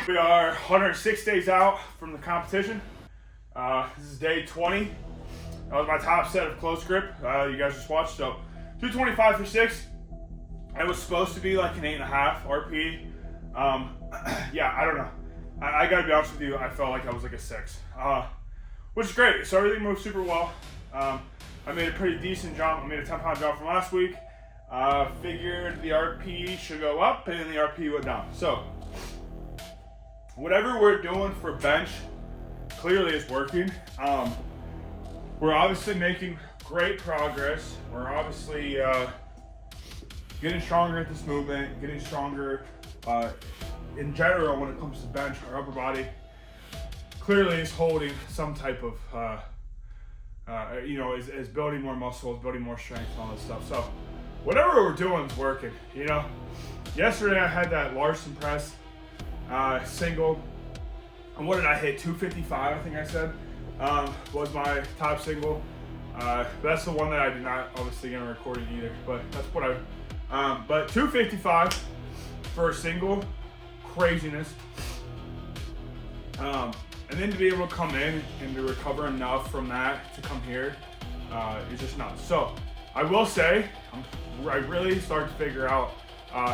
We are 106 days out from the competition. This is day 20. That was my top set of close grip. You guys just watched. So 225 for 6. It was supposed to be like an 8.5 RP. Yeah, I don't know. I gotta be honest with you, I felt like I was like a 6. Which is great. So everything moved super well. I made a pretty decent jump. I made a 10-pound jump from last week. Figured the RP should go up, and the RP went down. So whatever we're doing for bench clearly is working. We're obviously making great progress. We're obviously getting stronger at this movement, getting stronger in general when it comes to bench. Our upper body clearly is holding some type of, is building more muscle, is building more strength, and all this stuff. So whatever we're doing is working. Yesterday I had that Larson press single, and what did I hit? 255, I think I said, was my top single. That's the one that I did not obviously gonna record it either, but that's what but 255 for a single, craziness. And then to be able to come in and to recover enough from that to come here is just nuts. So I will say, I really started to figure out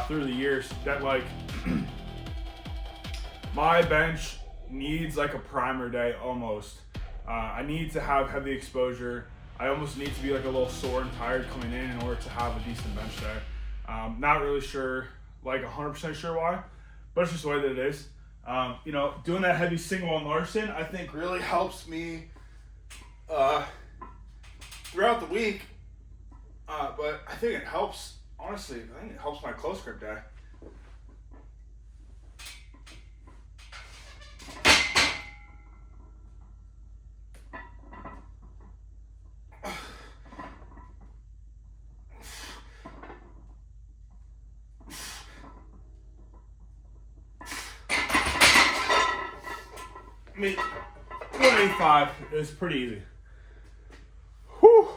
through the years that like my bench needs like a primer day almost. I need to have heavy exposure. I almost need to be like a little sore and tired coming in order to have a decent bench day. Not really sure, like 100% sure why, but it's just the way that it is. Doing that heavy single on Larson, I think really helps me throughout the week. But I think it helps, honestly, I think it helps my close grip day. I mean, 185 is pretty easy. Whew.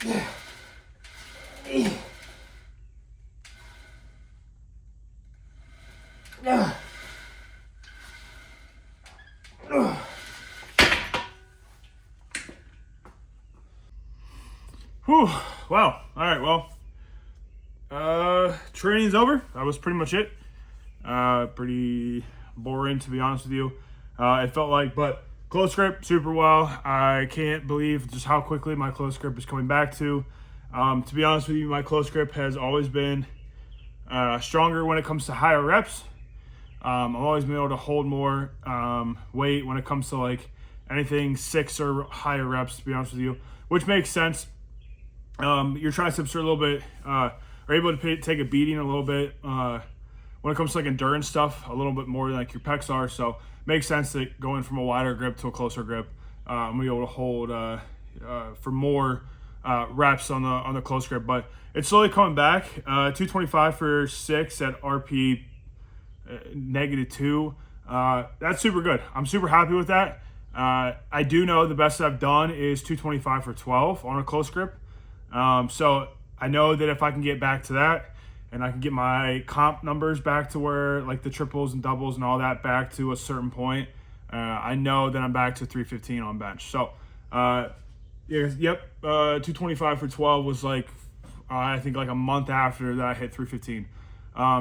Whew. Wow. All right. Well, training's over. That was pretty much it. Pretty boring, to be honest with you. It felt like, but close grip, super well. I can't believe just how quickly my close grip is coming back to. To be honest with you, my close grip has always been stronger when it comes to higher reps. I've always been able to hold more weight when it comes to like anything 6 or higher reps, to be honest with you, which makes sense. Your triceps are a little bit, are able to take a beating a little bit when it comes to like endurance stuff, a little bit more than like your pecs are. So makes sense that going from a wider grip to a closer grip, I'm gonna be able to hold for more reps on the close grip. But it's slowly coming back. 225 for 6 at RP -2. That's super good. I'm super happy with that. I do know the best I've done is 225 for 12 on a close grip. So I know that if I can get back to that and I can get my comp numbers back to where like the triples and doubles and all that back to a certain point, I know that I'm back to 315 on bench. So, 225 for 12 was like, I think like a month after that I hit 315.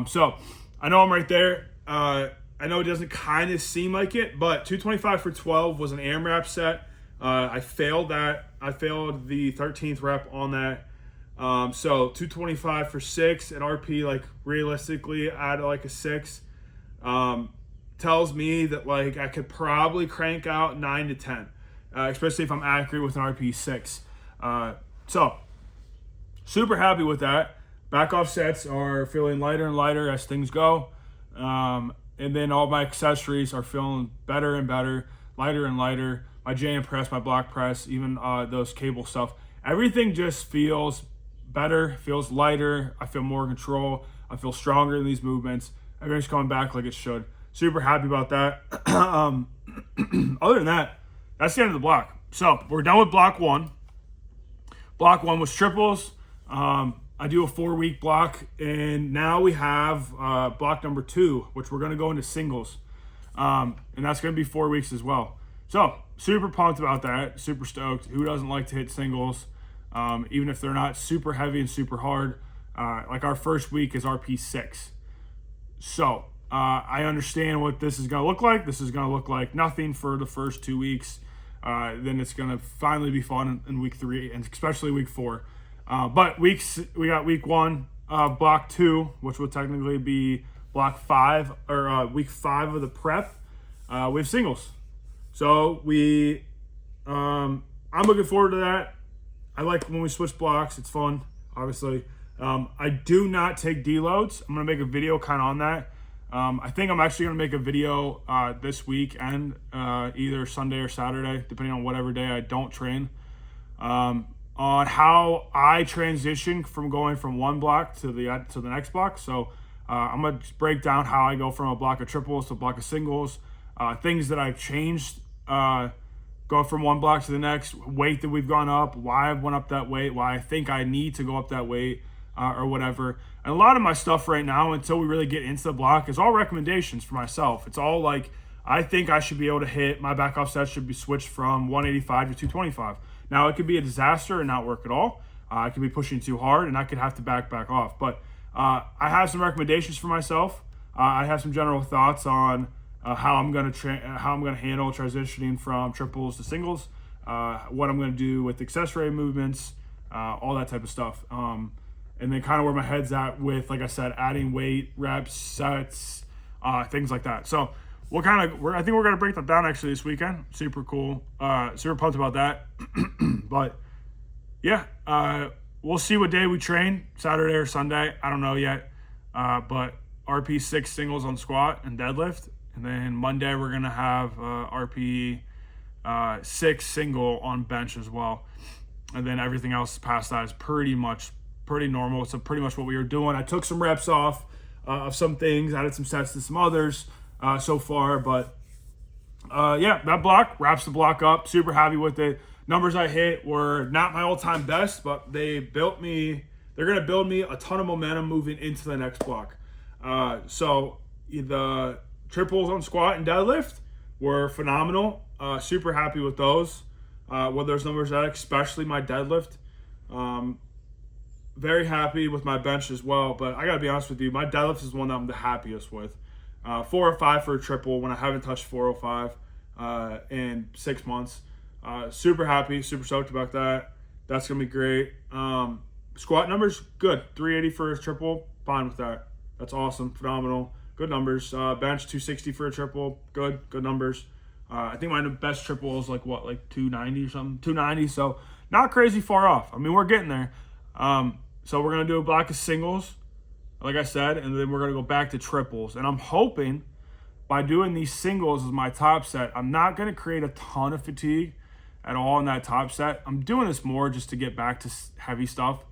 So I know I'm right there. I know it doesn't kind of seem like it, but 225 for 12 was an AMRAP set. I failed that. I failed the 13th rep on that. So 225 for 6 at RP, like realistically at like a 6, tells me that like I could probably crank out 9 to 10, especially if I'm accurate with an RP 6. So super happy with that. Back off sets are feeling lighter and lighter as things go. And then all my accessories are feeling better and better, lighter and lighter. My JM press, my block press, even those cable stuff. Everything just feels better, feels lighter. I feel more in control. I feel stronger in these movements. Everything's coming back like it should. Super happy about that. Other than that, that's the end of the block. So we're done with block 1. Block 1 was triples. I do a 4-week block, and now we have block number 2, which we're going to go into singles. And that's going to be 4 weeks as well. So super pumped about that. Super stoked. Who doesn't like to hit singles? Even if they're not super heavy and super hard. Like our first week is RP 6. So I understand what this is going to look like. This is going to look like nothing for the first 2 weeks. Then it's going to finally be fun in week 3, and especially week 4. But we got week 1, block 2, which would technically be block 5 or week 5 of the prep. We have singles. So I'm looking forward to that. I like when we switch blocks. It's fun, obviously. I do not take deloads. I'm going to make a video kind of on that. I think I'm actually going to make a video this weekend, either Sunday or Saturday, depending on whatever day I don't train, on how I transition from going from one block to the next block. So I'm going to break down how I go from a block of triples to a block of singles, things that I've changed, go from one block to the next, weight that we've gone up, why I've went up that weight, why I think I need to go up that weight, or whatever. And a lot of my stuff right now, until we really get into the block, is all recommendations for myself. It's all like, I think I should be able to hit, my back off set should be switched from 185 to 225. Now, it could be a disaster and not work at all. I could be pushing too hard, and I could have to back off. But I have some recommendations for myself. I have some general thoughts on how I'm going to handle transitioning from triples to singles, what I'm going to do with accessory movements, all that type of stuff. And then kind of where my head's at with, like I said, adding weight, reps, sets, things like that. So I think we're going to break that down actually this weekend. Super cool. Super pumped about that. But yeah, we'll see what day we train, Saturday or Sunday. I don't know yet. But RP 6 singles on squat and deadlift. And then Monday we're going to have RP 6 single on bench as well. And then everything else past that is pretty normal. It's pretty much what we were doing. I took some reps off of some things, added some sets to some others so far. But yeah, that block wraps the block up. Super happy with it. numbers I hit were not my all-time best, but they're going to build me a ton of momentum moving into the next block. So the triples on squat and deadlift were phenomenal. Super happy with those. With those numbers at, especially my deadlift. Very happy with my bench as well, but I gotta be honest with you, my deadlift is the one that I'm the happiest with. 405 for a triple when I haven't touched 405 in 6 months. Super happy, super stoked about that. That's gonna be great. Squat numbers, good. 380 for a triple, fine with that. That's awesome, phenomenal, good numbers. Bench 260 for a triple, good numbers. I think my best triple is like 290 or something, 290. So not crazy far off. I mean, we're getting there. So we're gonna do a block of singles, like I said, and then we're gonna go back to triples. And I'm hoping by doing these singles as my top set, I'm not gonna create a ton of fatigue at all in that top set. I'm doing this more just to get back to heavy stuff,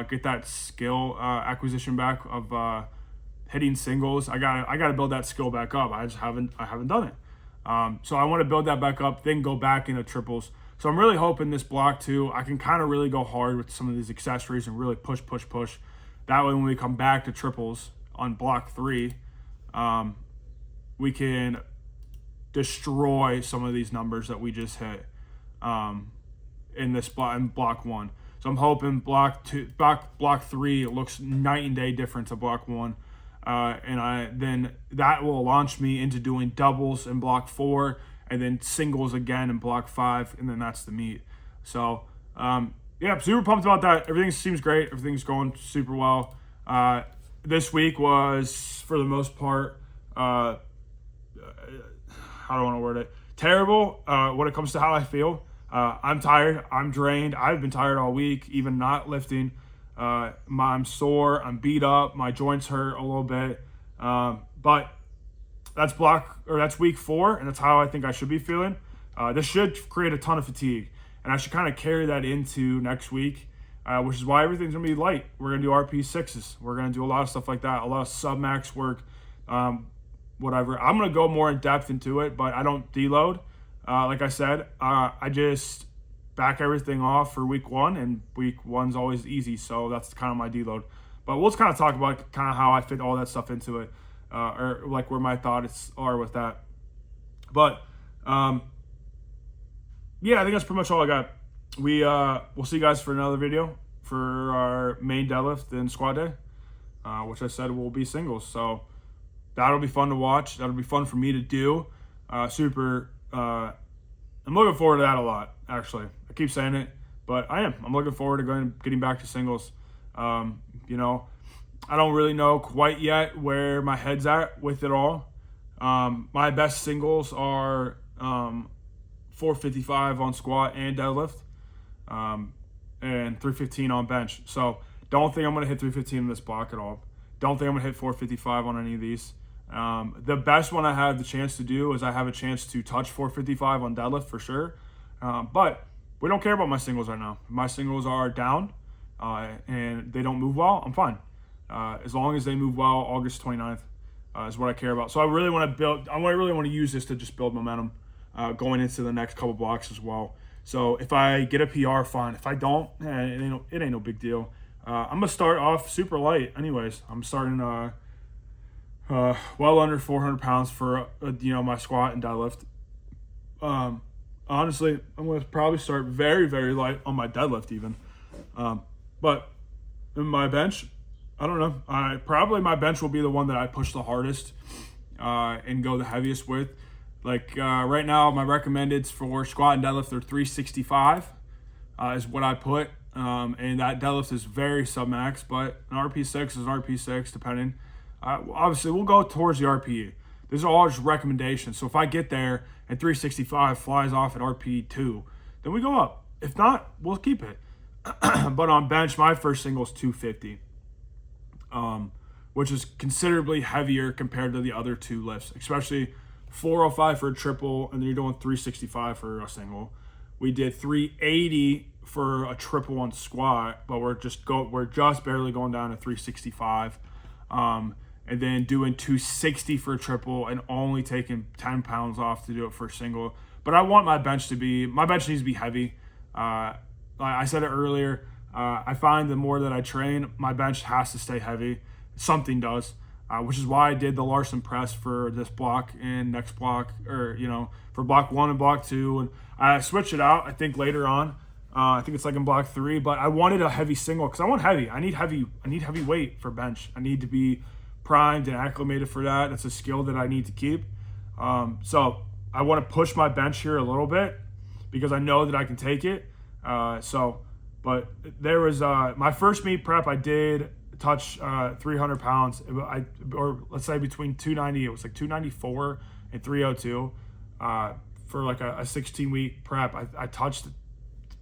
get that skill acquisition back of hitting singles. I gotta build that skill back up. I haven't done it. So I want to build that back up, then go back into triples. So I'm really hoping this block 2, I can kind of really go hard with some of these accessories and really push. That way when we come back to triples on block 3, we can destroy some of these numbers that we just hit in block 1. So I'm hoping block 3 looks night and day different to block 1. And then that will launch me into doing doubles in block 4 and then singles again in block 5, and then that's the meet. So yeah, super pumped about that. Everything seems great. Everything's going super well. This week was, for the most part, how do I want to word it? Terrible when it comes to how I feel. I'm tired. I'm drained. I've been tired all week, even not lifting. I'm sore. I'm beat up. My joints hurt a little bit. But that's week 4, and that's how I think I should be feeling. This should create a ton of fatigue, and I should kind of carry that into next week, which is why everything's going to be light. We're going to do RP6s. We're going to do a lot of stuff like that, a lot of sub-max work, whatever. I'm going to go more in depth into it, but I don't deload. Like I said, I just back everything off for week 1, and week 1's always easy, so that's kind of my deload. But we'll just kind of talk about kind of how I fit all that stuff into it, or like where my thoughts are with that. But yeah, I think that's pretty much all I got. We'll see you guys for another video for our main deadlift and squat day, which I said will be singles. So that'll be fun to watch. That'll be fun for me to do. I'm looking forward to that a lot, actually. I keep saying it, but I am. I'm looking forward to getting back to singles. I don't really know quite yet where my head's at with it all. My best singles are 455 on squat and deadlift, and 315 on bench. So don't think I'm going to hit 315 in this block at all. Don't think I'm going to hit 455 on any of these. The best one I have the chance to do is I have a chance to touch 455 on deadlift for sure. But we don't care about my singles right now. My singles are down, and they don't move well. I'm fine. As long as they move well, August 29th is what I care about. So I really want to use this to just build momentum going into the next couple blocks as well. So if I get a PR, fine. If I don't, it ain't no big deal. I'm gonna start off super light anyways. I'm starting well under 400 pounds for my squat and deadlift. Honestly, I'm going to probably start very, very light on my deadlift even. But in my bench, I don't know. Probably my bench will be the one that I push the hardest and go the heaviest with. Like right now, my recommendeds for squat and deadlift are 365 is what I put. And that deadlift is very sub-max, but an RP6 is an RP6 depending. Obviously, we'll go towards the RPE. These are all just recommendations. So if I get there and 365 flies off at RP2, then we go up. If not, we'll keep it. But on bench, my first single is 250, which is considerably heavier compared to the other 2 lifts, especially 405 for a triple, and then you're doing 365 for a single. We did 380 for a triple on squat, but we're just barely going down to 365. And then doing 260 for a triple and only taking 10 pounds off to do it for a single. But I want my bench needs to be heavy. I said it earlier, I find the more that I train, my bench has to stay heavy. Something does, which is why I did the Larson press for this block and next block, or, you know, for block 1 and block 2. And I switched it out, I think, later on. I think it's like in block 3, but I wanted a heavy single because I want heavy. I need heavy weight for bench. I need to be primed and acclimated for that. That's a skill that I need to keep. So I want to push my bench here a little bit because I know that I can take it. But there was my first meet prep. I did touch 300 pounds. Or let's say between 290. It was like 294 and 302 for like a 16-week prep. I touched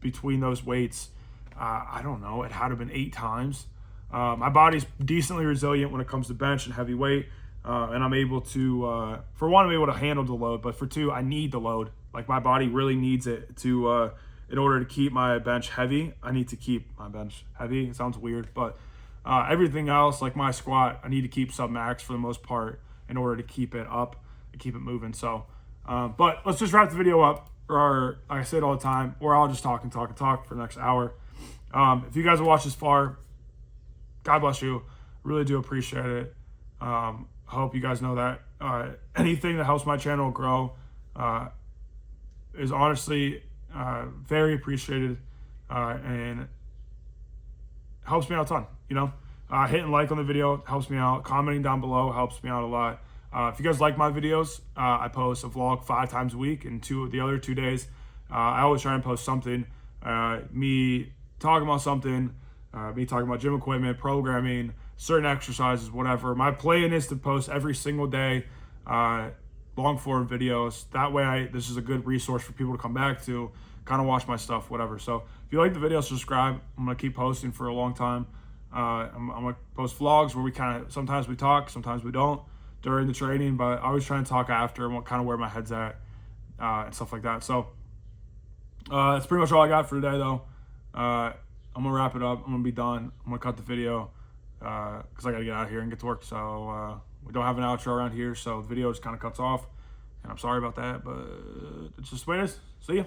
between those weights. I don't know. It had to have been 8 times. My body's decently resilient when it comes to bench and heavy weight. And I'm able to, for one, I'm able to handle the load, but for 2, I need the load. Like my body really needs it to, in order to keep my bench heavy. I need to keep my bench heavy. It sounds weird, but everything else, like my squat, I need to keep sub max for the most part in order to keep it up and keep it moving. So, but let's just wrap the video up, or like I said all the time, or I'll just talk for the next hour. If you guys have watched this far, God bless you. Really do appreciate it. I hope you guys know that anything that helps my channel grow is honestly very appreciated and helps me out a ton. You know, hitting like on the video helps me out. Commenting down below helps me out a lot. If you guys like my videos, I post a vlog 5 times a week, and the other 2 days, I always try and post something. Me talking about something, me talking about gym equipment, programming, certain exercises, whatever. My plan is to post every single day, long form videos. That way, this is a good resource for people to come back to, kind of watch my stuff, whatever. So if you like the video, subscribe. I'm gonna keep posting for a long time. I'm gonna post vlogs where we sometimes we talk, sometimes we don't during the training, but I always try and talk after and kind of where my head's at and stuff like that. So that's pretty much all I got for today, though. I'm gonna wrap it up. I'm gonna be done. I'm gonna cut the video because I gotta get out of here and get to work. So we don't have an outro around here, so the video just kind of cuts off, and I'm sorry about that, but it's just the way it is. See ya.